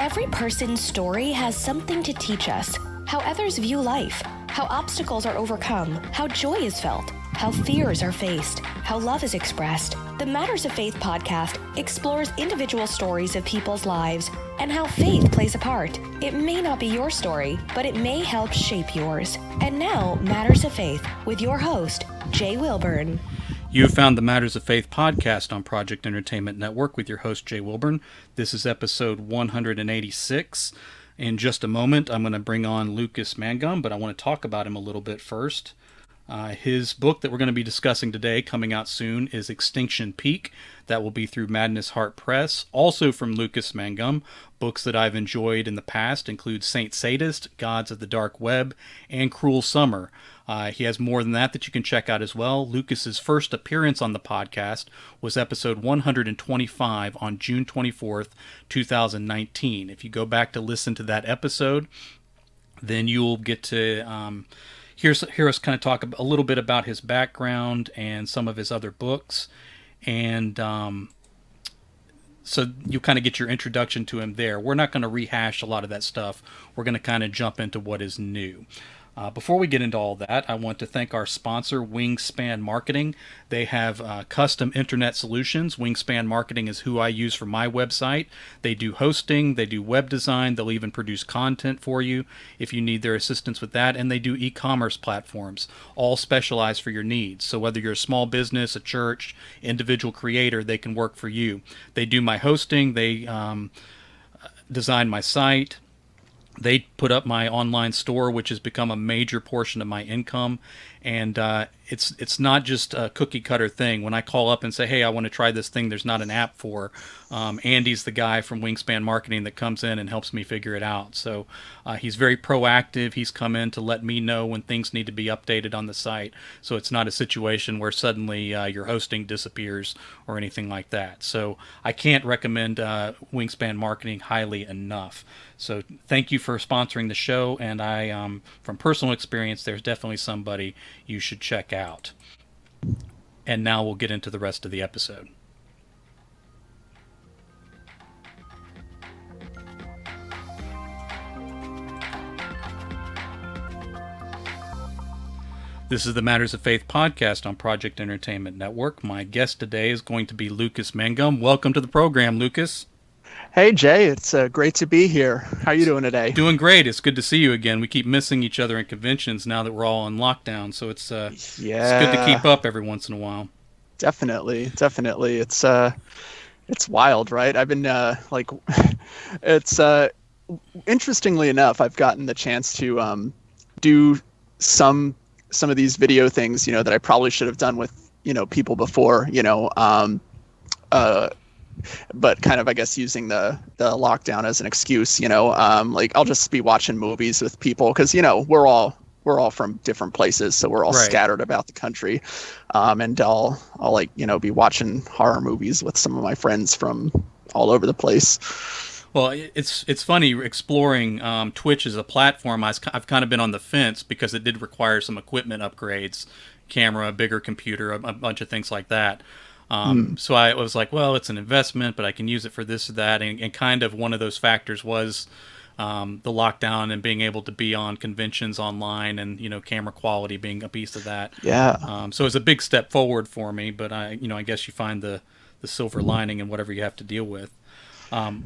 Every person's story has something to teach us. How others view life, how obstacles are overcome, how joy is felt, how fears are faced, how love is expressed. The Matters of Faith podcast explores individual stories of people's lives and how faith plays a part. It may not be your story, but it may help shape yours. And now, Matters of Faith with your host, Jay Wilburn. You have found the Matters of Faith podcast on Project Entertainment Network with your host, Jay Wilburn. This is episode 186. In just a moment, I'm going to bring on Lucas Mangum, but I want to talk about him a little bit first. His book that we're going to be discussing today, coming out soon, is Extinction Peak. That will be through MadnessHeart.Press. Also from Lucas Mangum. Books that I've enjoyed in the past include Saint Sadist, Gods of the Dark Web, and Cruel Summer. He has more than that you can check out as well. Lucas's first appearance on the podcast was episode 125 on June 24th, 2019. If you go back to listen to that episode, then you'll get to hear us kind of talk a little bit about his background and some of his other books. And so you kind of get your introduction to him there. We're not going to rehash a lot of that stuff. We're going to kind of jump into what is new. Before we get into all that, I want to thank our sponsor, WINGSPAN Marketing. They have custom internet solutions. WINGSPAN Marketing is who I use for my website. They do hosting, they do web design, they'll even produce content for you if you need their assistance with that, and they do e-commerce platforms, all specialized for your needs. So whether you're a small business, a church, individual creator, they can work for you. They do my hosting, they design my site. They put up my online store, which has become a major portion of my income. And it's not just a cookie cutter thing. When I call up and say, hey, I want to try this thing there's not an app for, Andy's the guy from WINGSPAN Marketing that comes in and helps me figure it out. So he's very proactive. He's come in to let me know when things need to be updated on the site. So it's not a situation where suddenly your hosting disappears or anything like that. So I can't recommend WINGSPAN Marketing highly enough. So thank you for sponsoring the show, and I, from personal experience, there's definitely somebody you should check out. And now we'll get into the rest of the episode. This is the Matters of Faith podcast on Project Entertainment Network. My guest today is going to be Lucas Mangum. Welcome to the program, Lucas. Hey, Jay. It's great to be here. How are you doing today? Doing great. It's good to see you again. We keep missing each other in conventions now that we're all on lockdown, so it's good to keep up every once in a while. Definitely. It's wild, right? I've been it's interestingly enough, I've gotten the chance to do some of these video things, that I probably should have done with people before, but kind of, I guess, using the lockdown as an excuse, like I'll just be watching movies with people because, we're all from different places. So we're all scattered about the country. And I'll be watching horror movies with some of my friends from all over the place. Well, it's funny exploring Twitch as a platform. I've kind of been on the fence because it did require some equipment upgrades, camera, bigger computer, a bunch of things like that. So I was like, well, it's an investment, but I can use it for this or that. And kind of one of those factors was the lockdown and being able to be on conventions online and, camera quality being a piece of that. Yeah. So it's a big step forward for me, but I guess you find the silver lining in whatever you have to deal with.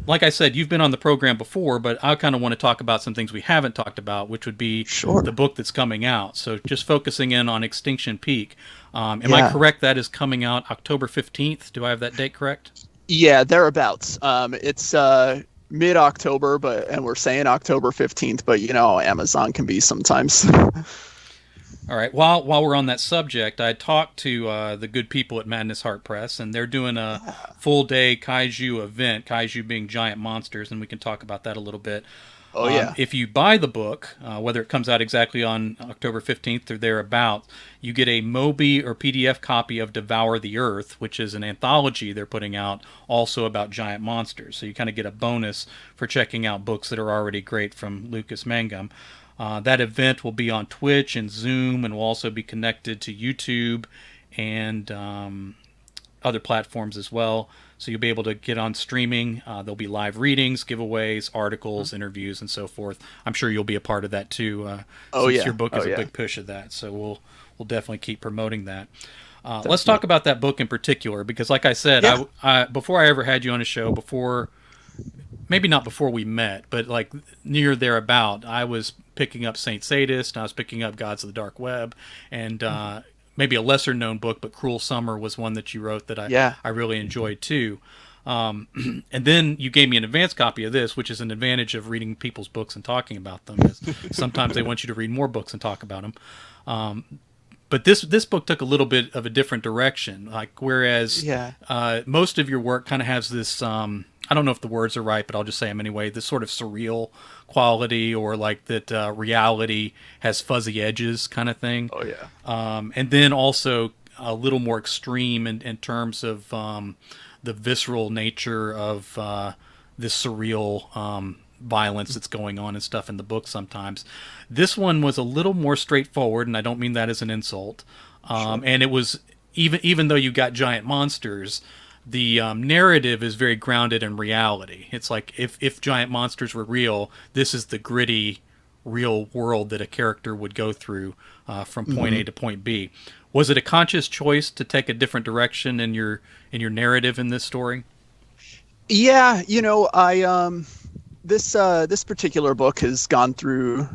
Like I said, you've been on the program before, but I kind of want to talk about some things we haven't talked about, which would be the book that's coming out. So just focusing in on Extinction Peak. Am I correct that is coming out October 15th? Do I have that date correct? Yeah, thereabouts. It's mid-October, and we're saying October 15th, but Amazon can be sometimes. All right. While we're on that subject, I talked to the good people at MadnessHeart.Press, and they're doing a full-day kaiju event, kaiju being giant monsters, and we can talk about that a little bit. Oh, yeah. If you buy the book, whether it comes out exactly on October 15th or thereabout, you get a Mobi or PDF copy of Devour the Earth, which is an anthology they're putting out also about giant monsters. So you kind of get a bonus for checking out books that are already great from Lucas Mangum. That event will be on Twitch and Zoom, and will also be connected to YouTube and other platforms as well. So you'll be able to get on streaming. There'll be live readings, giveaways, articles, interviews, and so forth. I'm sure you'll be a part of that too, since your book is a big push of that. So we'll definitely keep promoting that. Let's talk about that book in particular, because like I said, I before I ever had you on a show, maybe not before we met, but like near thereabout, I was picking up Saint Sadist, I was picking up Gods of the Dark Web, and maybe a lesser known book, but Cruel Summer was one that you wrote that I really enjoyed too. And then you gave me an advance copy of this, which is an advantage of reading people's books and talking about them. Is sometimes they want you to read more books and talk about them. But this book took a little bit of a different direction. Like whereas most of your work kind of has this, I don't know if the words are right, but I'll just say them anyway, this sort of surreal quality, or like that reality has fuzzy edges kind of thing. Oh, yeah. And then also a little more extreme in terms of the visceral nature of this surreal violence that's going on and stuff in the book sometimes. This one was a little more straightforward, and I don't mean that as an insult. And it was, even though you got giant monsters, the narrative is very grounded in reality. It's like if giant monsters were real, this is the gritty, real world that a character would go through from point A to point B. Was it a conscious choice to take a different direction in your narrative in this story? Yeah, I this particular book has gone through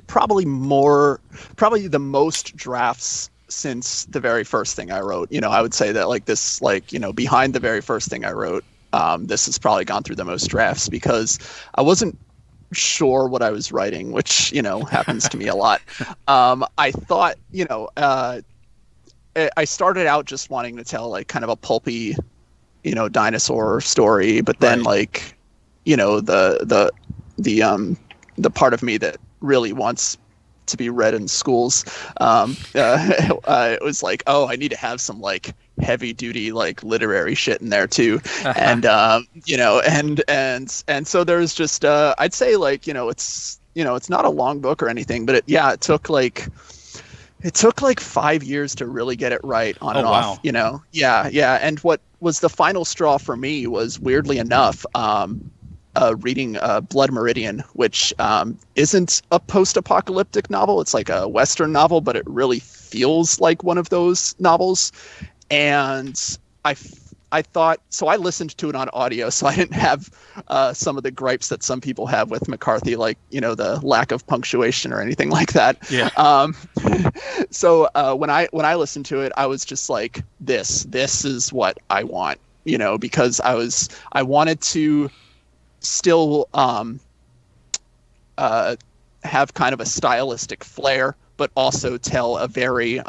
probably the most drafts since the very first thing I wrote. I would say that behind the very first thing I wrote, this has probably gone through the most drafts, because I wasn't sure what I was writing, which, happens to me a lot. I thought, I started out just wanting to tell like kind of a pulpy, dinosaur story, but then the part of me that really wants to be read in schools, it was like, oh, I need to have some like heavy duty like literary shit in there too. And and so there's just I'd say like it's not a long book or anything, but it took like 5 years to really get it right on and off. And what was the final straw for me was, weirdly enough, reading Blood Meridian, which isn't a post-apocalyptic novel. It's like a Western novel, but it really feels like one of those novels. And I thought, so I listened to it on audio, so I didn't have some of the gripes that some people have with McCarthy, like, the lack of punctuation or anything like that. Yeah. So when I listened to it, I was just like, this is what I want, because I wanted to still have kind of a stylistic flair, but also tell a very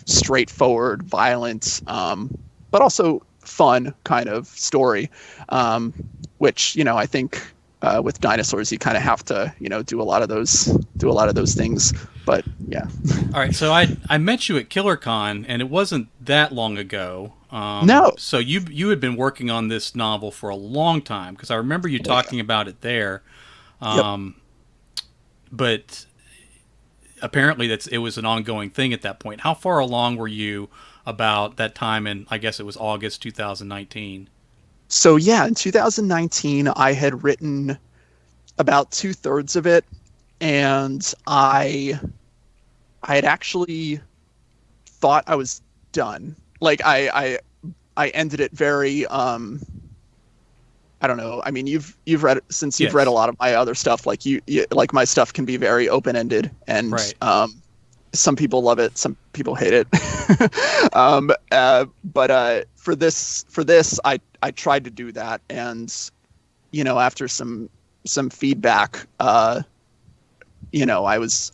straightforward, violent, but also fun kind of story, which I think with dinosaurs you kind of have to do a lot of those things. But yeah. All right, so I met you at KillerCon, and it wasn't that long ago. No. So you had been working on this novel for a long time, because I remember you talking about it there. But apparently it was an ongoing thing at that point. How far along were you about that time? And I guess it was August 2019. So yeah, in 2019, I had written about 2/3 of it, and I had actually thought I was done. Like I ended it very I don't know. I mean, you've read, since you've read a lot of my other stuff, like you like my stuff can be very open-ended, and some people love it, some people hate it. But for this, I tried to do that, and after some feedback, I was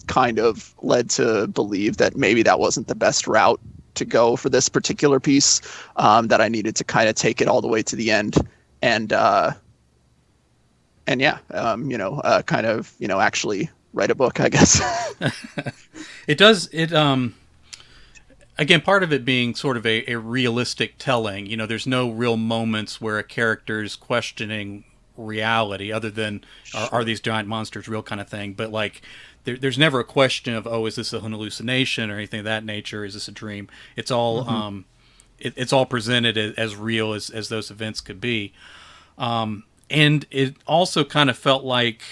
kind of led to believe that maybe that wasn't the best route to go for this particular piece. That I needed to kind of take it all the way to the end, and kind of actually write a book, I guess. It does. Again, part of it being sort of a realistic telling. There's no real moments where a character's questioning reality, other than are these giant monsters real kind of thing. But like, there's never a question of, oh, is this an hallucination or anything of that nature? Is this a dream? It's all it's all presented as real as those events could be. And it also kind of felt like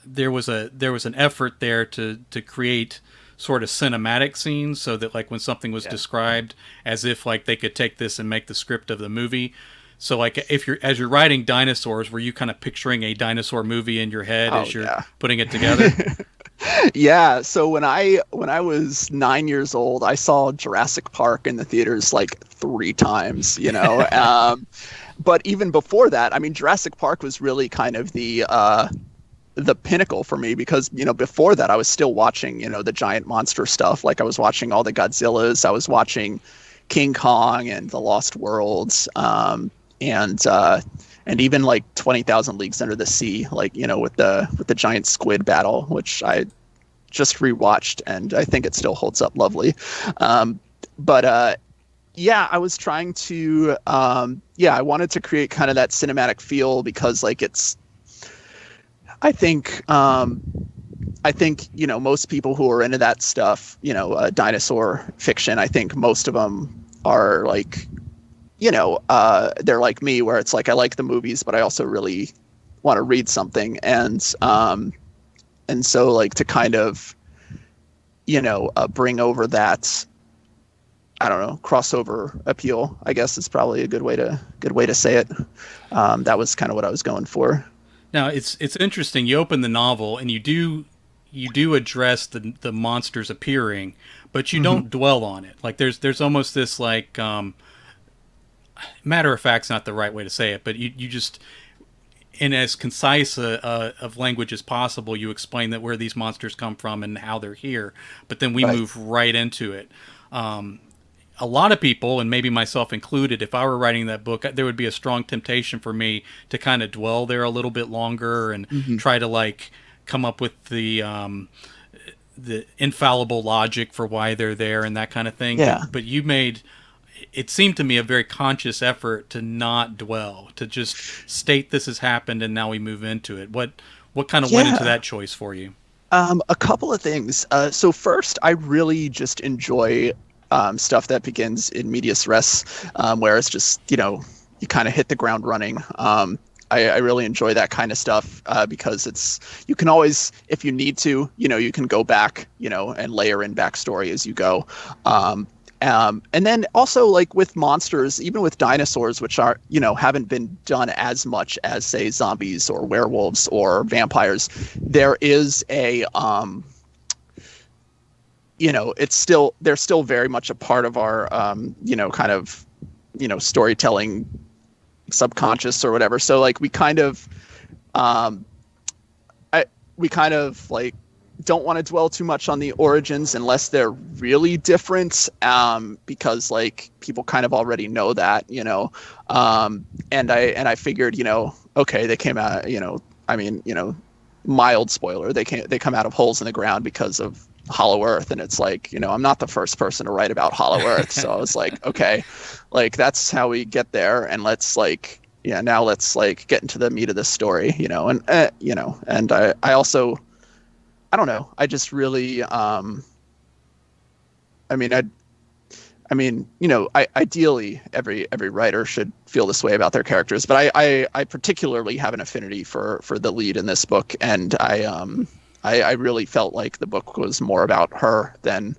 there was an effort there to create sort of cinematic scenes, so that like when something was described, as if like they could take this and make the script of the movie. So like as you're writing dinosaurs, were you kind of picturing a dinosaur movie in your head as you're putting it together? Yeah. So when I was 9 years old, I saw Jurassic Park in the theaters like 3 times, you know. But even before that, I mean, Jurassic Park was really kind of the pinnacle for me, because, you know, before that I was still watching, you know, the giant monster stuff. Like I was watching all the Godzillas, I was watching King Kong and the Lost Worlds, and even like 20,000 Leagues Under the Sea, like, you know, with the giant squid battle, which I just rewatched and I think it still holds up lovely. Yeah, I was trying to, I wanted to create kind of that cinematic feel, because like I think, you know, most people who are into that stuff, you know, dinosaur fiction, I think most of them are like, you know, they're like me, where it's like I like the movies, but I also really want to read something, and so like to kind of, you know, bring over that, I don't know, crossover appeal, I guess is probably a good way to say it. That was kind of what I was going for. Now it's interesting. You open the novel and you do address the monsters appearing, but you don't dwell on it. Like there's almost this like matter of fact's not the right way to say it, but you just, in as concise of language as possible, you explain that where these monsters come from and how they're here. But then we move right into it. A lot of people, and maybe myself included, if I were writing that book, there would be a strong temptation for me to kind of dwell there a little bit longer and try to like come up with the infallible logic for why they're there and that kind of thing. Yeah. But you made, it seemed to me, a very conscious effort to not dwell, to just state this has happened and now we move into it. What kind of went into that choice for you? A couple of things. So first, I really just enjoy stuff that begins in medias res, where it's just, you know, you kind of hit the ground running. I really enjoy that kind of stuff, because you can always, if you need to, you know, you can go back, you know, and layer in backstory as you go. And then also, like with monsters, even with dinosaurs, which are, you know, haven't been done as much as, say, zombies or werewolves or vampires, there is a you know, they're still very much a part of our, you know, kind of, you know, storytelling subconscious or whatever. So like we kind of like don't want to dwell too much on the origins unless they're really different, because like people kind of already know that, you know, and I figured, you know, okay, they came out, you know, I mean, you know, mild spoiler, they come out of holes in the ground because of Hollow Earth, and it's like, you know, I'm not the first person to write about Hollow Earth, so I was like, okay, like that's how we get there, and let's like, yeah, now let's like get into the meat of the story, you know, and you know, and I also, I don't know, I just really, I mean, you know, ideally every writer should feel this way about their characters, but I particularly have an affinity for the lead in this book, and I really felt like the book was more about her than,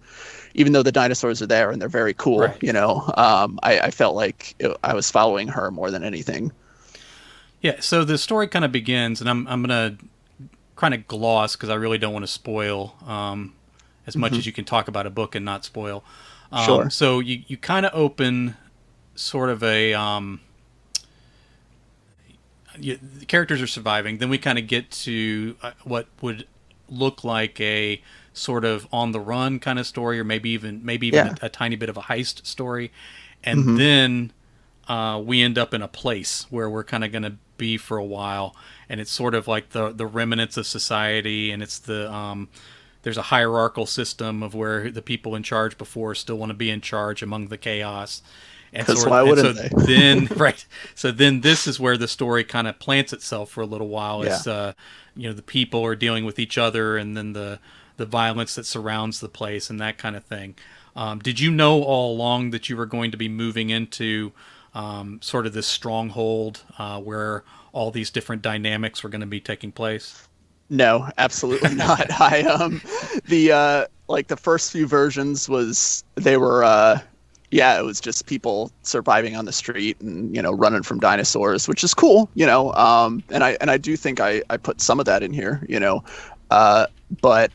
even though the dinosaurs are there and they're very cool, right, you know, I felt like I was following her more than anything. Yeah, so the story kind of begins, and I'm going to kind of gloss because I really don't want to spoil as much as you can talk about a book and not spoil. Sure. So you kind of open sort of a... the characters are surviving. Then we kind of get to what would look like a sort of on the run kind of story, or maybe even a tiny bit of a heist story, and then we end up in a place where we're kind of going to be for a while, and it's sort of like the remnants of society, and it's there's a hierarchical system of where the people in charge before still want to be in charge among the chaos. And why wouldn't they? Then right. So then this is where the story kind of plants itself for a little while. Yeah. It's you know, the people are dealing with each other, and then the violence that surrounds the place and that kind of thing. Did you know all along that you were going to be moving into sort of this stronghold where all these different dynamics were going to be taking place? No, absolutely not. I the like the first few versions was they were yeah, it was just people surviving on the street and, running from dinosaurs, which is cool, and I do think I put some of that in here, but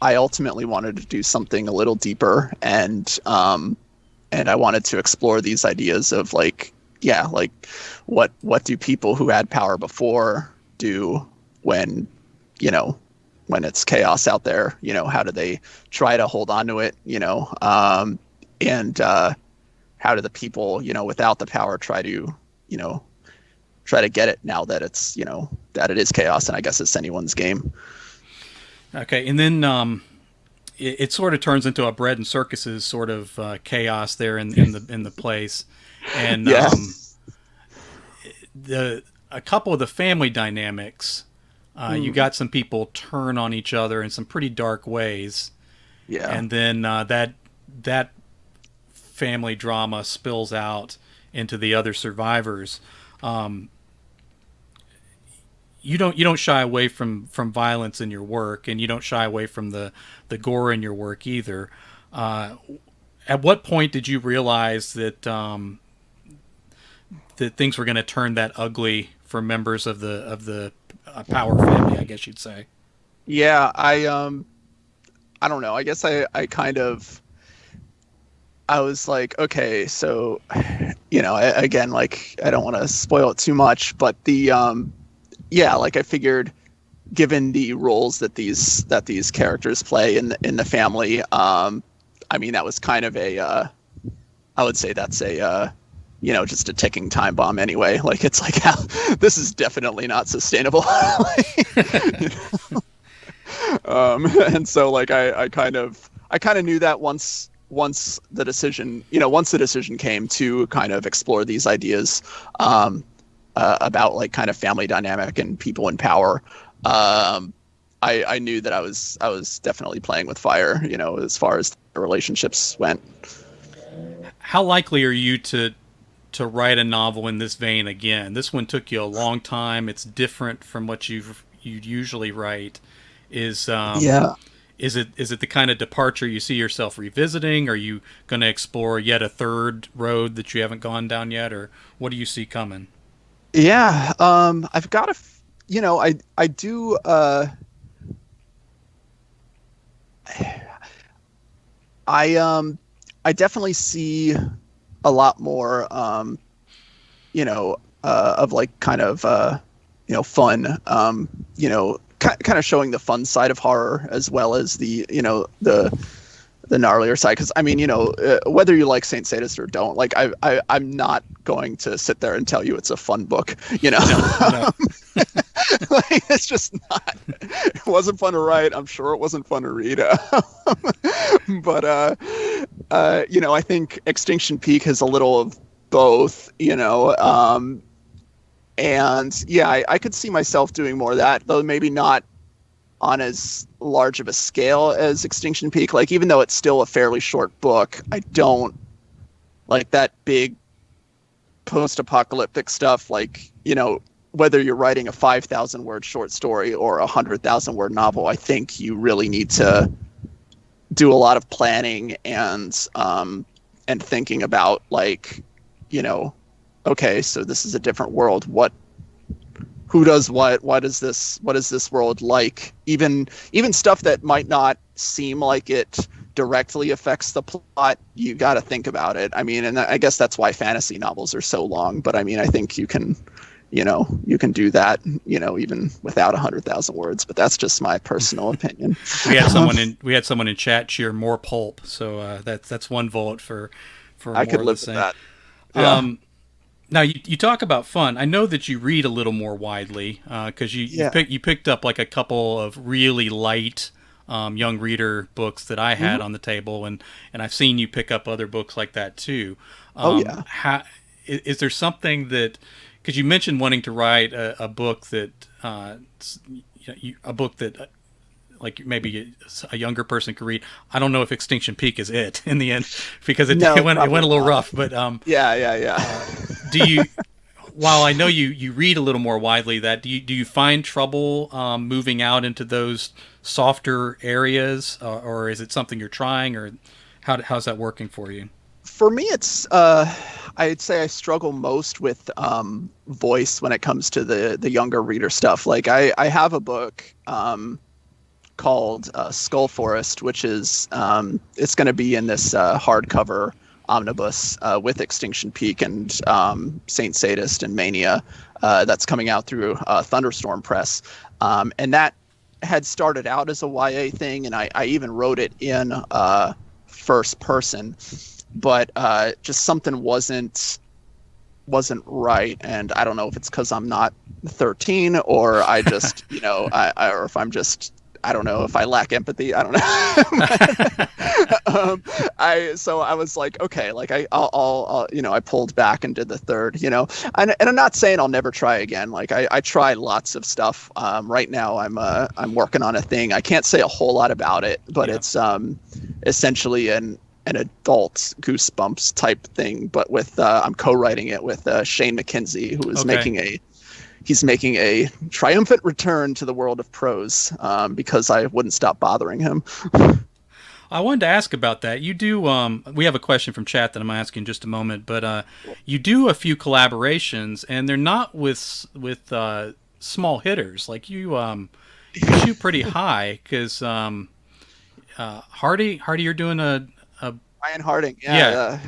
I ultimately wanted to do something a little deeper, and I wanted to explore these ideas of like, yeah, like what do people who had power before do when when it's chaos out there, how do they try to hold on to it, and how do the people, without the power try to get it now that it's, that it is chaos, and I guess it's anyone's game. Okay, and then it sort of turns into a bread and circuses sort of chaos there in the place, and Yeah. A couple of the family dynamics. You got some people turn on each other in some pretty dark ways, Yeah. and then that family drama spills out into the other survivors. You don't shy away from violence in your work, and you don't shy away from the gore in your work either. At what point did you realize that that things were going to turn that ugly for members of the Power family, I guess you'd say? Yeah, I don't know. I guess I kind of I was like, okay, so again, like I don't want to spoil it too much, but the yeah, like I figured given the roles that these characters play in the family, I mean that was kind of a I would say that's a just a ticking time bomb anyway. Like it's like, how, this is definitely not sustainable. And so like I kind of knew that once the decision came to kind of explore these ideas about like kind of family dynamic and people in power. I knew that I was definitely playing with fire, as far as the relationships went. How likely are you to write a novel in this vein again? This one took you a long time. It's different from what you usually write. Yeah. Is it the kind of departure you see yourself revisiting? Are you going to explore yet a third road that you haven't gone down yet, or what do you see coming? Yeah. I've got I do. I definitely see a lot more, of like kind of, fun, kind of showing the fun side of horror as well as the gnarlier side. Because I mean, whether you like Saint Sadist or don't, like I'm not going to sit there and tell you it's a fun book, No. like it's just not. It wasn't fun to write. I'm sure it wasn't fun to read. But I think Extinction Peak has a little of both, and yeah, I could see myself doing more of that, though maybe not on as large of a scale as Extinction Peak. Like, even though it's still a fairly short book, I don't like that big post-apocalyptic stuff. Like, whether you're writing a 5,000 word short story or a 100,000 word novel, I think you really need to do a lot of planning and thinking about like, okay, so this is a different world. Who does what is this world like? Even stuff that might not seem like it directly affects the plot, you got to think about it. I mean, and I guess that's why fantasy novels are so long. But I mean, I think you can do that, even without 100,000 words. But that's just my personal opinion. We had someone in chat cheer more pulp, so that's one vote for I more could of live the with same. that. Yeah. Now you talk about fun. I know that you read a little more widely because you picked up like a couple of really light young reader books that I had on the table, and I've seen you pick up other books like that too. Oh yeah. Is there something that, because you mentioned wanting to write a book that like maybe a younger person could read. I don't know if Extinction Peak is it in the end, because No, it went a little not. rough. But Yeah. do you? While I know you read a little more widely, that do you find trouble moving out into those softer areas, or is it something you're trying, or how's that working for you? For me, it's I'd say I struggle most with voice when it comes to the younger reader stuff. Like I have a book called Skull Forest, which is it's going to be in this hardcover omnibus with Extinction Peak and Saint Sadist and Mania that's coming out through Thunderstorm Press, and that had started out as a YA thing, and I even wrote it in first person, but just something wasn't right, and I don't know if it's because I'm not 13 or I just or if I'm just, I don't know if I lack empathy. I don't know. So I was like, okay, like I'll I pulled back and did the third, and I'm not saying I'll never try again. Like I try lots of stuff. Right now I'm working on a thing. I can't say a whole lot about it, but it's essentially an adult Goosebumps type thing, but with I'm co-writing it with Shane McKenzie, who is making a triumphant return to the world of prose, because I wouldn't stop bothering him. I wanted to ask about that. You do. We have a question from chat that I'm asking in just a moment, but you do a few collaborations, and they're not with small hitters. Like you shoot pretty high, because Hardy, you're doing a Ryan Harding, that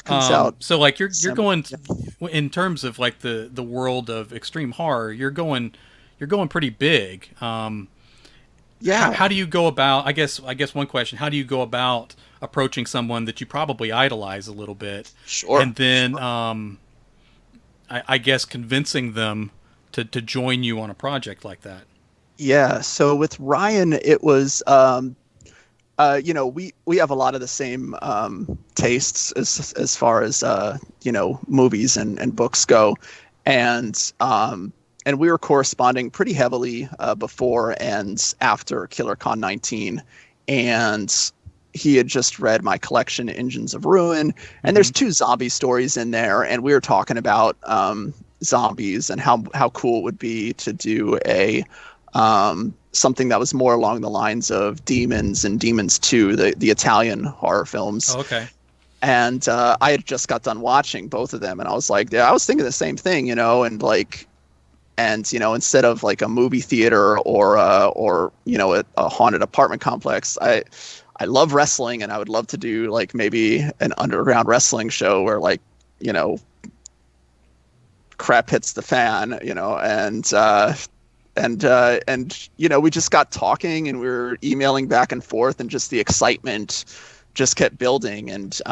comes out. So like you're going in terms of like the world of extreme horror. You're going pretty big. How do you go about? I guess one question: how do you go about approaching someone that you probably idolize a little bit, Sure, and then I guess convincing them to join you on a project like that? Yeah. So with Ryan, it was we have a lot of the same tastes as far as movies and books go, and we were corresponding pretty heavily before and after KillerCon 19, and he had just read my collection, Engines of Ruin, and there's 2 zombie stories in there, and we were talking about zombies and how cool it would be to do a something that was more along the lines of Demons and Demons 2, the Italian horror films. Oh, okay. And I had just got done watching both of them, and I was like, yeah, I was thinking the same thing, and like, and instead of like a movie theater or a haunted apartment complex, I love wrestling, and I would love to do like maybe an underground wrestling show where like crap hits the fan, and we just got talking, and we were emailing back and forth, and just the excitement just kept building, and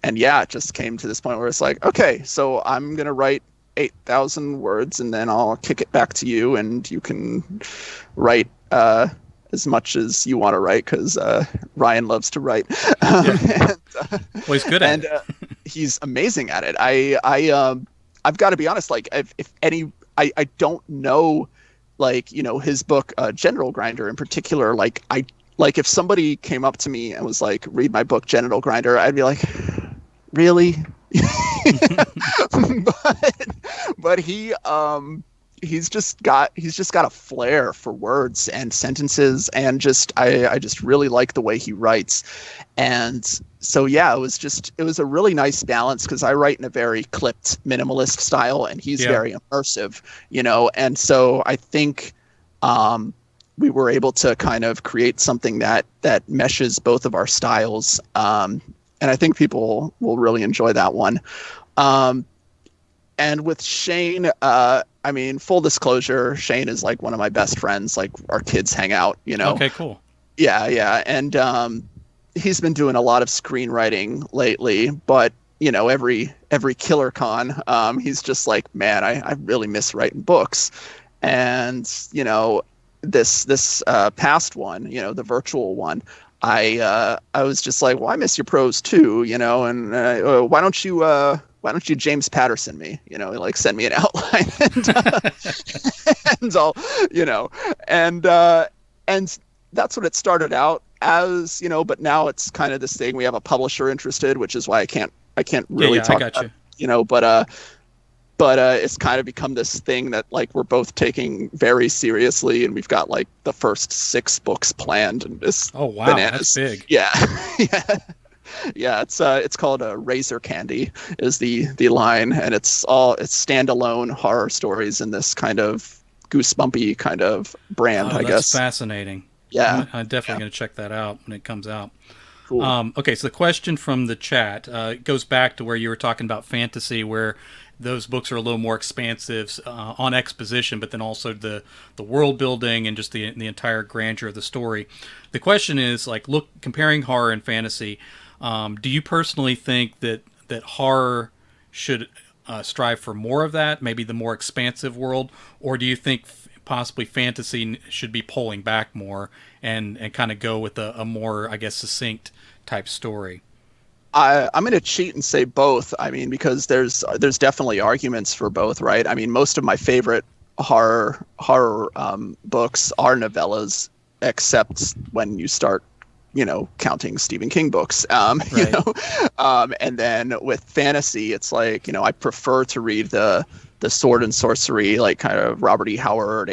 it just came to this point where it's like, okay, so I'm gonna write 8,000 words, and then I'll kick it back to you, and you can write as much as you want to write, because Ryan loves to write. Well, he's good at it. He's amazing at it. I've got to be honest, like I don't know, like, his book, Genital Grinder in particular, like if somebody came up to me and was like, read my book, Genital Grinder, I'd be like, really? but he's just got a flair for words and sentences, and I just really like the way he writes. And so it was a really nice balance, because I write in a very clipped minimalist style, and he's very immersive, and so I think we were able to kind of create something that meshes both of our styles, and I think people will really enjoy that one. And with Shane, full disclosure, Shane is like one of my best friends. Like, our kids hang out, Okay, cool. Yeah. And he's been doing a lot of screenwriting lately, but every KillerCon, he's just like, man, I really miss writing books. And this past one, the virtual one, I was just like, well, I miss your prose too, and why don't you James Patterson me, like send me an outline, and I'll, and that's what it started out as, but now it's kind of this thing. We have a publisher interested, which is why I can't really I talk got about, you. but it's kind of become this thing that like we're both taking very seriously, and we've got like the first 6 books planned, and it's Oh wow, bananas. that's big. Yeah. Yeah. Yeah, it's called Razor Candy is the line, and it's standalone horror stories in this kind of goosebumpy kind of brand, Oh, I that's guess. fascinating. Yeah. I'm definitely Yeah. going to check that out when it comes out. Cool. Okay, so the question from the chat goes back to where you were talking about fantasy, where those books are a little more expansive on exposition, but then also the world building and just the entire grandeur of the story. The question is like, look, comparing horror and fantasy. Do you personally think that horror should strive for more of that, maybe the more expansive world, or do you think possibly fantasy should be pulling back more and kind of go with a more, I guess, succinct type story? I'm going to cheat and say both. I mean, because there's definitely arguments for both, right? I mean, most of my favorite horror books are novellas, except when you start, counting Stephen King books. Right. And then with fantasy, it's like, I prefer to read the sword and sorcery, like kind of Robert E. Howard,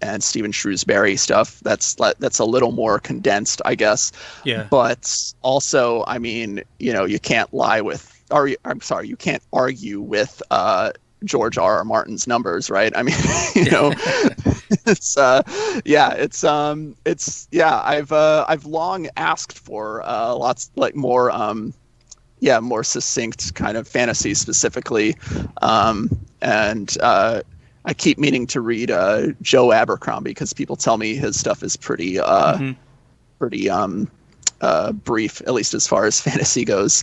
and Stephen Shrewsbury stuff. That's a little more condensed, I guess. Yeah. But also, I mean, you can't lie with, or I'm sorry, you can't argue with George R. R. Martin's numbers, right? I mean, it's I've long asked for lots like more succinct kind of fantasy specifically, and I keep meaning to read Joe Abercrombie because people tell me his stuff is pretty pretty brief, at least as far as fantasy goes.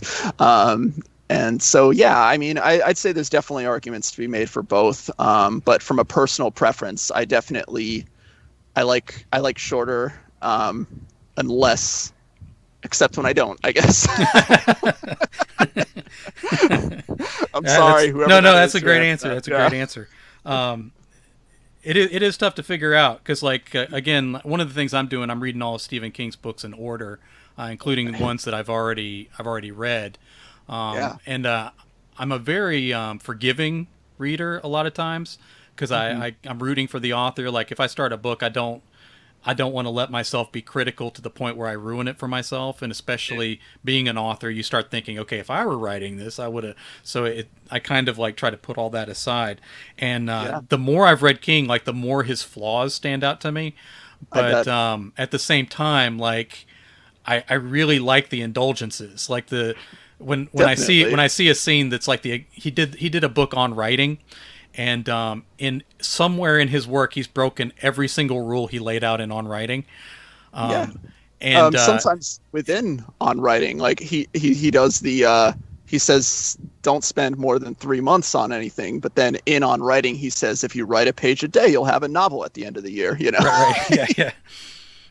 And so, yeah, I mean, I'd say there's definitely arguments to be made for both. But from a personal preference, I like shorter, unless, except when I don't, I guess. I'm sorry. No, that's a great answer. That's a great answer. It is tough to figure out because, like, again, one of the things I'm doing, I'm reading all of Stephen King's books in order, including the ones that I've already read. And I'm a very forgiving reader a lot of times because I'm rooting for the author. Like if I start a book, I don't want to let myself be critical to the point where I ruin it for myself. And especially being an author, you start thinking, okay, if I were writing this, I would have. So I kind of like try to put all that aside. And the more I've read King, like the more his flaws stand out to me. But at the same time, like I really like the indulgences, like when I see a scene that's like he did a book on writing, and in somewhere in his work he's broken every single rule he laid out in On Writing. And sometimes within On Writing, like he does he says don't spend more than 3 months on anything, but then in On Writing he says if you write a page a day you'll have a novel at the end of the year. Right. Yeah.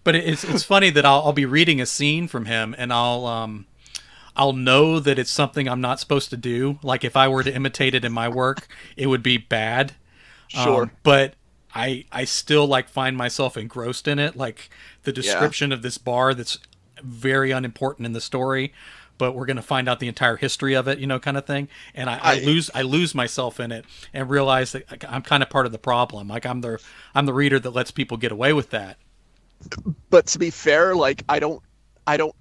But it's funny that I'll be reading a scene from him and I'll know that it's something I'm not supposed to do. Like if I were to imitate it in my work, it would be bad. Sure. But I still like find myself engrossed in it. Like the description of this bar that's very unimportant in the story, but we're going to find out the entire history of it, kind of thing. And I lose myself in it and realize that I'm kind of part of the problem. Like I'm the reader that lets people get away with that. But to be fair, like I don't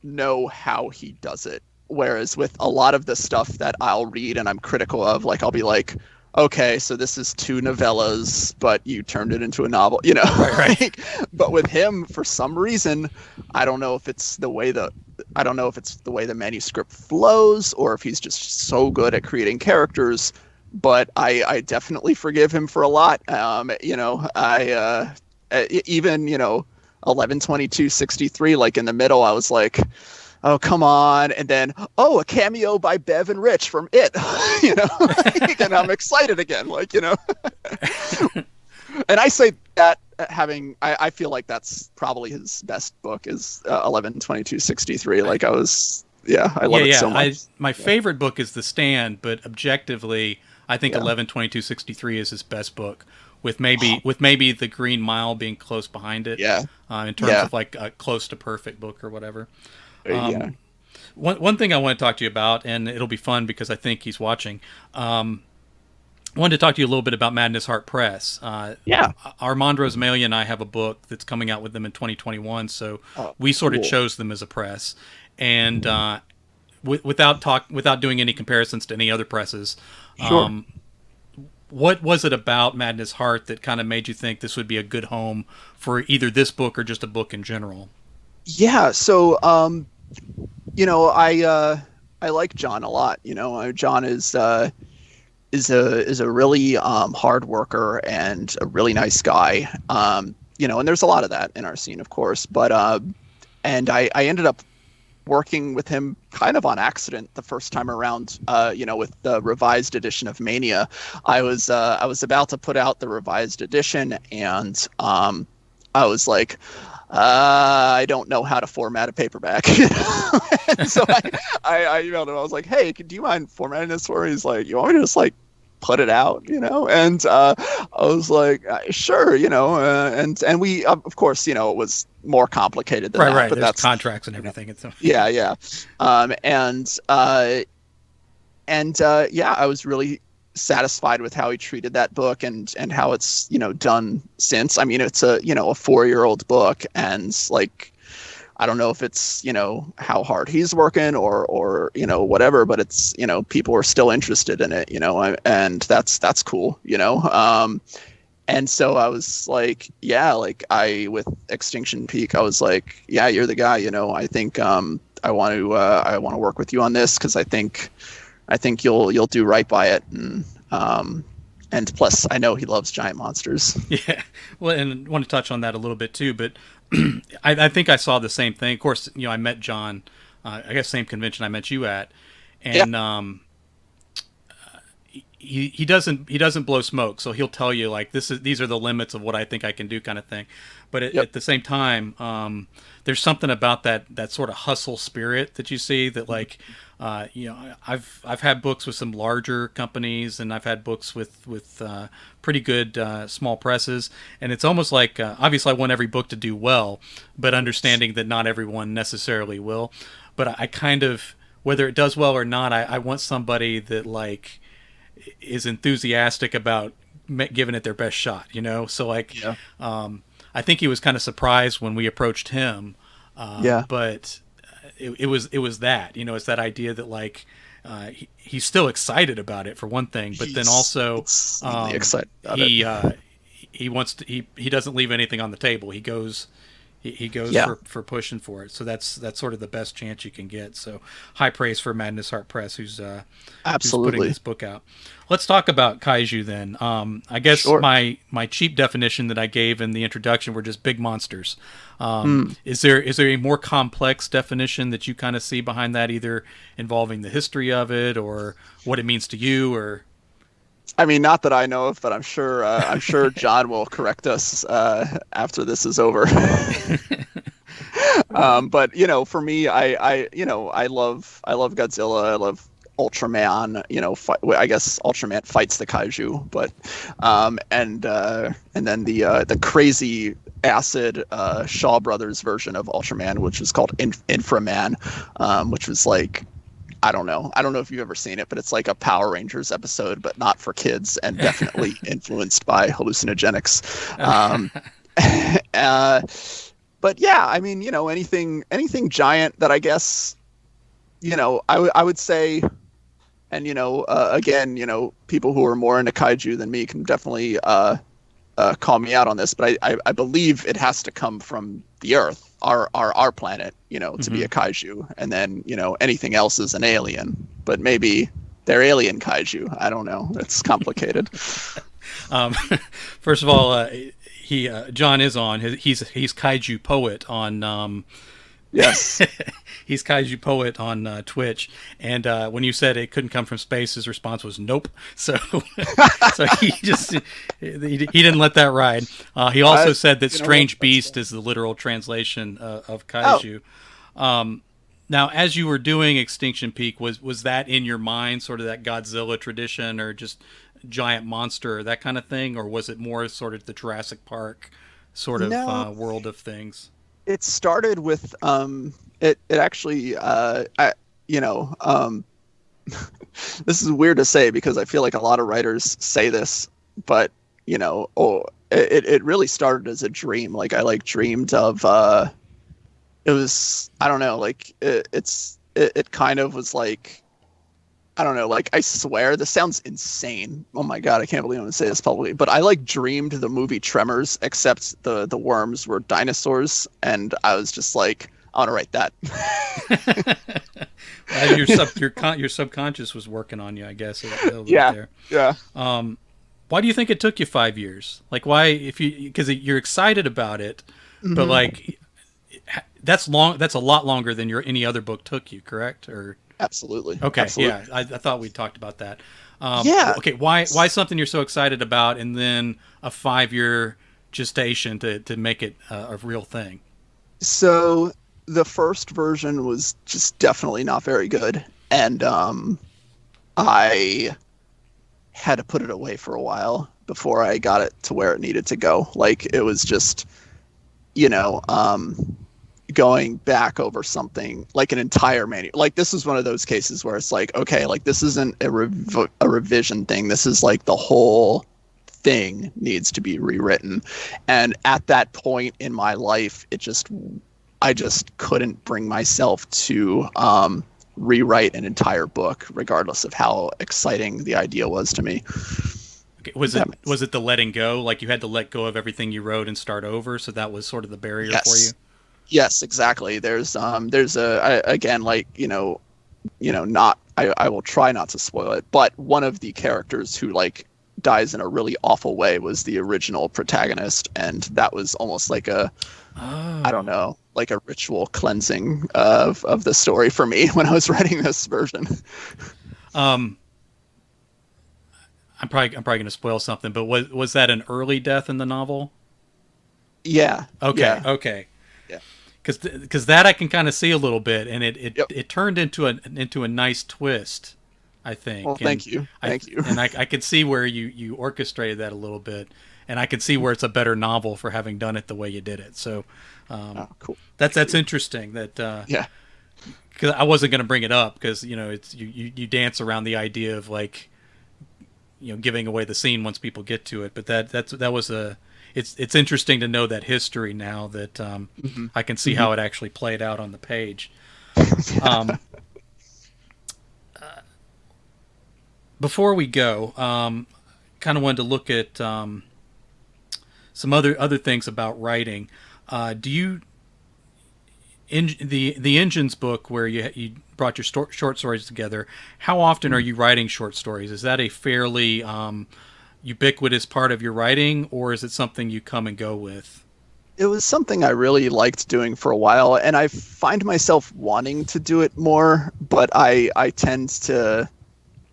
know how he does it. Whereas with a lot of the stuff that I'll read and I'm critical of, like I'll be like, okay, so this is 2 novellas, but you turned it into a novel, Right. But with him, for some reason, I don't know if it's the way the manuscript flows or if he's just so good at creating characters. But I definitely forgive him for a lot. Even 11/22/63, like in the middle, I was like, oh, come on. And then, a cameo by Bev and Rich from It, and I'm excited again, And I say that I feel like that's probably his best book is 11/22/63. Like I love it so much. My favorite book is The Stand, but objectively, I think 11/22/63 is his best book. with maybe the Green Mile being close behind it. Yeah. In terms of like a close to perfect book or whatever. Yeah. One thing I want to talk to you about, and it'll be fun because I think he's watching. I wanted to talk to you a little bit about Madness Heart.Press. Yeah. Armand Rosamalia and I have a book that's coming out with them in 2021, so Oh, we sort of cool. chose them as a press. And without doing any comparisons to any other presses, Sure. what was it about Madness Heart that kind of made you think this would be a good home for either this book or just a book in general? Yeah. So, I like John a lot. John is a really hard worker and a really nice guy. And there's a lot of that in our scene, of course. But and I ended up working with him kind of on accident the first time around. With the revised edition of Mania, I was about to put out the revised edition, and I was like, I don't know how to format a paperback. And so I emailed him. I was like, hey, do you mind formatting this for me? He's like, you want me to just like put it out, And I was like, sure, and we, of course, it was more complicated than that. Right. But There's that's contracts and everything. It's yeah. I was really satisfied with how he treated that book and how it's done since. I mean, it's a 4-year-old book, and like, I don't know if it's how hard he's working or whatever, but it's people are still interested in it, and that's cool. And so I was like, yeah, like with Extinction Peak, I was like, yeah, you're the guy. I think I want to work with you on this because I think you'll do right by it, and plus I know he loves giant monsters. Yeah. Well, and I want to touch on that a little bit too, but I think I saw the same thing. Of course, I met John, I guess same convention I met you at, and he doesn't blow smoke, so he'll tell you like these are the limits of what I think I can do, kind of thing. But at the same time, there's something about that sort of hustle spirit that you see that like. I've had books with some larger companies, and I've had books with pretty good small presses, and it's almost like obviously I want every book to do well, but understanding that not everyone necessarily will. But I kind of, whether it does well or not, I want somebody that like is enthusiastic about giving it their best shot. So like, I think he was kind of surprised when we approached him, but. It was that it's that idea that like he's still excited about it for one thing, but then also excited about he wants to he doesn't leave anything on the table. He goes for pushing for it. So that's sort of the best chance you can get. So high praise for absolutely MadnessHeart.Press who's putting this book out. Let's talk about kaiju then. I guess Sure. my cheap definition that I gave in the introduction were just big monsters. Is there a more complex definition that you kind of see behind that, either involving the history of it or what it means to you, or? I mean, not that I know of, but I'm sure John will correct us after this is over. But for me, I love Godzilla. I love Ultraman. I guess Ultraman fights the kaiju, but and then the crazy acid Shaw Brothers version of Ultraman, which is called Inframan, which was like, I don't know if you've ever seen it, but it's like a Power Rangers episode, but not for kids, and definitely influenced by hallucinogenics. But yeah, I mean, anything giant that I guess, I would say, and again, people who are more into kaiju than me can definitely call me out on this, but I believe it has to come from the Earth, our planet, to be a kaiju, and then anything else is an alien. But maybe they're alien kaiju. I don't know. It's complicated. First of all, John is on. He's kaiju poet on. Yes. He's kaiju poet on Twitch, and when you said it couldn't come from space, his response was nope. So, so he didn't let that ride. He also said that strange beast is the literal translation of kaiju. Oh. Now, as you were doing Extinction Peak, was that in your mind, sort of that Godzilla tradition, or just giant monster, that kind of thing, or was it more sort of the Jurassic Park sort of No, world of things? it started with it actually you know this is weird to say because I feel like a lot of writers say this, but it really started as a dream. Like I like dreamed of it was, I don't know, like it kind of was like, I don't know, like I swear this sounds insane. Oh my god, I can't believe I'm gonna say this publicly, but I like dreamed the movie Tremors, except the worms were dinosaurs, and I was just like, I want to write that. Your subconscious was working on you, I guess, a little bit Yeah, there. yeah. Why do you think it took you 5 years? Like, why, if you, because you're excited about it, but Hmm. like, that's long. That's a lot longer than your any other book took you, correct? Or Absolutely, okay, yeah, absolutely. I thought we talked about that. Yeah. Okay, why something you're so excited about, and then a 5 year gestation to make it a real thing? So the first version was just definitely not very good, and I had to put it away for a while before I got it to where it needed to go. Like it was just, you know, going back over something like an entire manual. Like this is one of those cases where it's like, okay, like this isn't a revision thing. This is like the whole thing needs to be rewritten. And at that point in my life, I just couldn't bring myself to rewrite an entire book, regardless of how exciting the idea was to me. Okay, That makes, was it the letting go? Like you had to let go of everything you wrote and start over, so that was sort of the barrier for you. yes, yes, exactly. There's again, like not I will try not to spoil it, but one of the characters who like dies in a really awful way was the original protagonist, and that was almost like a, I don't Oh, know, like a ritual cleansing of the story for me when I was writing this version. um, I'm probably going to spoil something, but was that an early death in the novel? Yeah, Okay, yeah, okay, yeah. because that I can kind of see a little bit, and Yep. it turned into a nice twist, I Well, think, and thank you, thank you. I could see where you orchestrated that a little bit, and I could see where it's a better novel for having done it the way you did it. So, Oh, cool. Thank that's you. interesting. That Yeah. because I wasn't going to bring it up because it's you dance around the idea of like giving away the scene once people get to it, but that was a it's interesting to know that history now that Hmm. I can see Hmm. how it actually played out on the page. Um, Before we go, kind of wanted to look at some other things about writing. Do you in the Engines book where you brought your short stories together? How often are you writing short stories? Is that a fairly ubiquitous part of your writing, or is it something you come and go with? It was something I really liked doing for a while, and I find myself wanting to do it more, but I tend to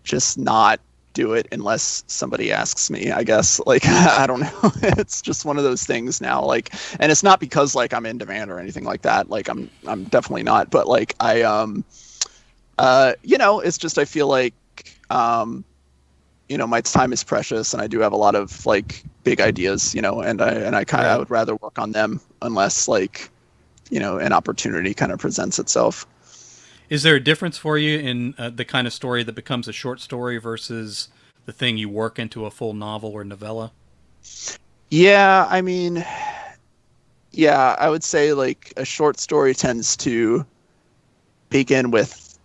just not do it unless somebody asks me, I guess. Like I don't know. It's just one of those things now. Like, and it's not because like I'm in demand or anything like that. Like I'm definitely not. But like it's just I feel like um my time is precious, and I do have a lot of like big ideas, and I kind of I Right. would rather work on them unless like an opportunity kind of presents itself. Is there a difference for you in the kind of story that becomes a short story versus the thing you work into a full novel or novella? Yeah, I mean, yeah, I would say like a short story tends to begin with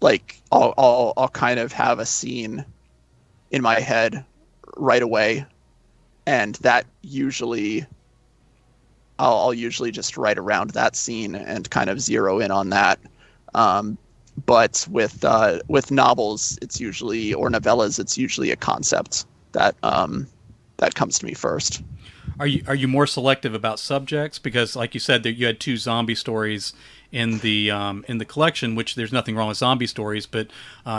like I'll kind of have a scene in my head right away, and that usually I'll usually just write around that scene and kind of zero in on that. Um, but with novels, it's usually, or novellas, it's usually a concept that comes to me first. Are you more selective about subjects because, like you said, that you had two zombie stories in the collection, which there's nothing wrong with zombie stories, but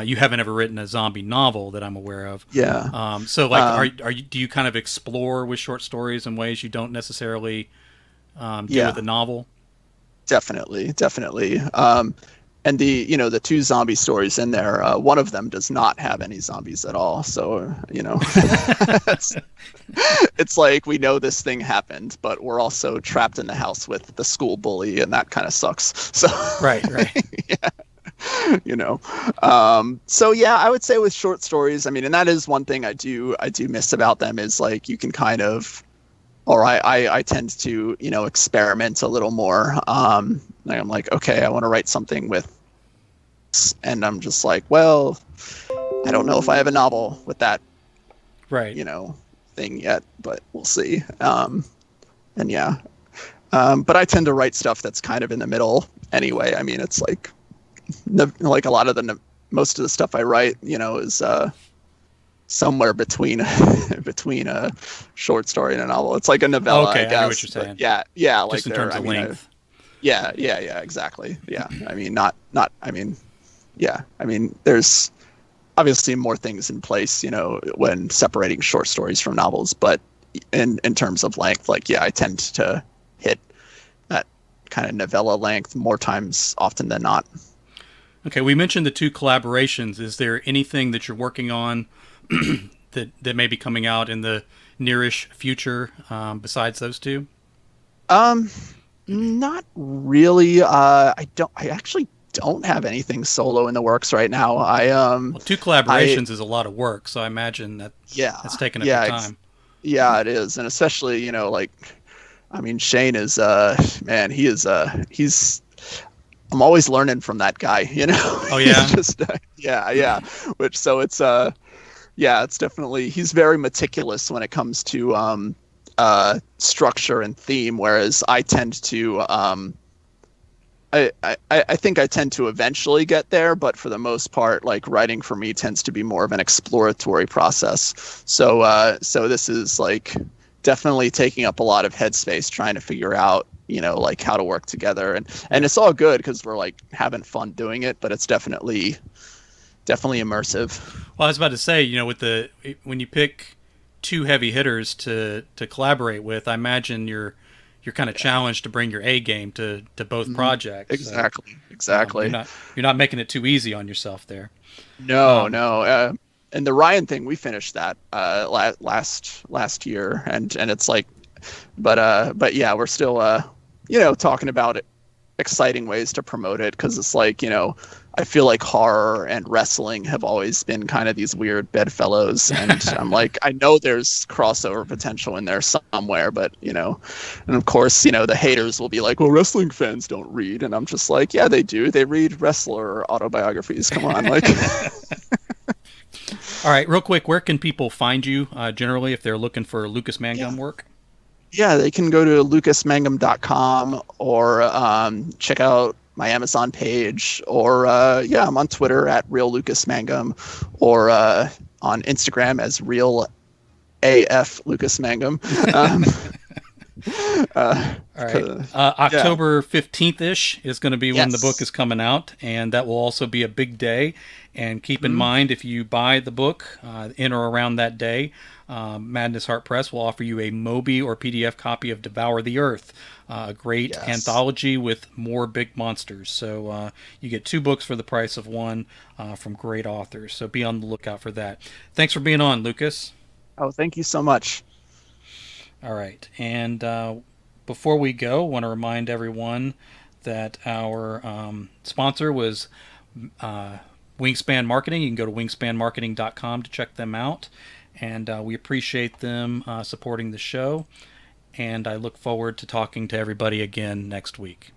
you haven't ever written a zombie novel that I'm aware of. Yeah. So, like, Um, do you kind of explore with short stories in ways you don't necessarily do yeah, with a novel? definitely, definitely. and the two zombie stories in there, one of them does not have any zombies at all. So it's, it's like we know this thing happened, but we're also trapped in the house with the school bully, and that kind of sucks. So Right. yeah, so yeah, I would say with short stories, I mean, and that is one thing I do miss about them, is like you can kind of, or I tend to, experiment a little more. Like I'm like, okay, I want to write something with, and I'm just like, well, I don't know if I have a novel with that, Right. thing yet, but we'll see. And yeah, but I tend to write stuff that's kind of in the middle anyway. I mean, it's like a lot of most of the stuff I write, is somewhere between between a short story and a novel. It's like a novella, Okay, I guess. I know what you're saying. Yeah, like Just in terms of length. Yeah, exactly. Yeah, I mean, not. I mean, yeah, I mean, there's obviously more things in place, when separating short stories from novels, but in terms of length, like, yeah, I tend to hit that kind of novella length more times often than not. Okay, we mentioned the two collaborations. Is there anything that you're working on that may be coming out in the nearish future, besides those two? Not really. I actually don't have anything solo in the works right now. Well, two I collaborations is a lot of work, so I imagine yeah, that's taking up your yeah, time. yeah, it is, and especially, like, I mean, Shane is, man, he is, he's. I'm always learning from that guy, Oh He's yeah. just, yeah. Which, so it's, yeah, it's definitely, he's very meticulous when it comes to structure and theme, whereas I tend to, I think I tend to eventually get there, but for the most part, like, writing for me tends to be more of an exploratory process. So this is like definitely taking up a lot of headspace trying to figure out, like, how to work together, and it's all good because we're like having fun doing it, but it's definitely immersive. Well, I was about to say, when you pick two heavy hitters to collaborate with, I imagine you're kind of challenged to bring your A game to both projects. So, Exactly. you're not making it too easy on yourself there. No, Um, no. And the Ryan thing, we finished that last year, and it's like, but yeah, we're still talking about it, exciting ways to promote it, because it's like, I feel like horror and wrestling have always been kind of these weird bedfellows, and I'm like, I know there's crossover potential in there somewhere, but and of course, the haters will be like, well, wrestling fans don't read, and I'm just like, yeah, they do. They read wrestler autobiographies. Come on, like. all right, real quick, where can people find you generally if they're looking for Lucas Mangum work? Yeah, they can go to lucasmangum.com, or check out my Amazon page, or yeah, I'm on Twitter at Real Lucas Mangum, or on Instagram as Real AF Lucas Mangum. All right. October 15th ish is going to be when the book is coming out, and that will also be a big day. And keep in mind, if you buy the book in or around that day, MadnessHeart.Press will offer you a Mobi or PDF copy of Devour the Earth, a great anthology with more big monsters. So you get two books for the price of one from great authors. So be on the lookout for that. Thanks for being on, Lucas. Oh, thank you so much. All right. And before we go, I want to remind everyone that our sponsor was WINGSPAN Marketing. You can go to wingspanmarketing.com to check them out. And we appreciate them supporting the show. And I look forward to talking to everybody again next week.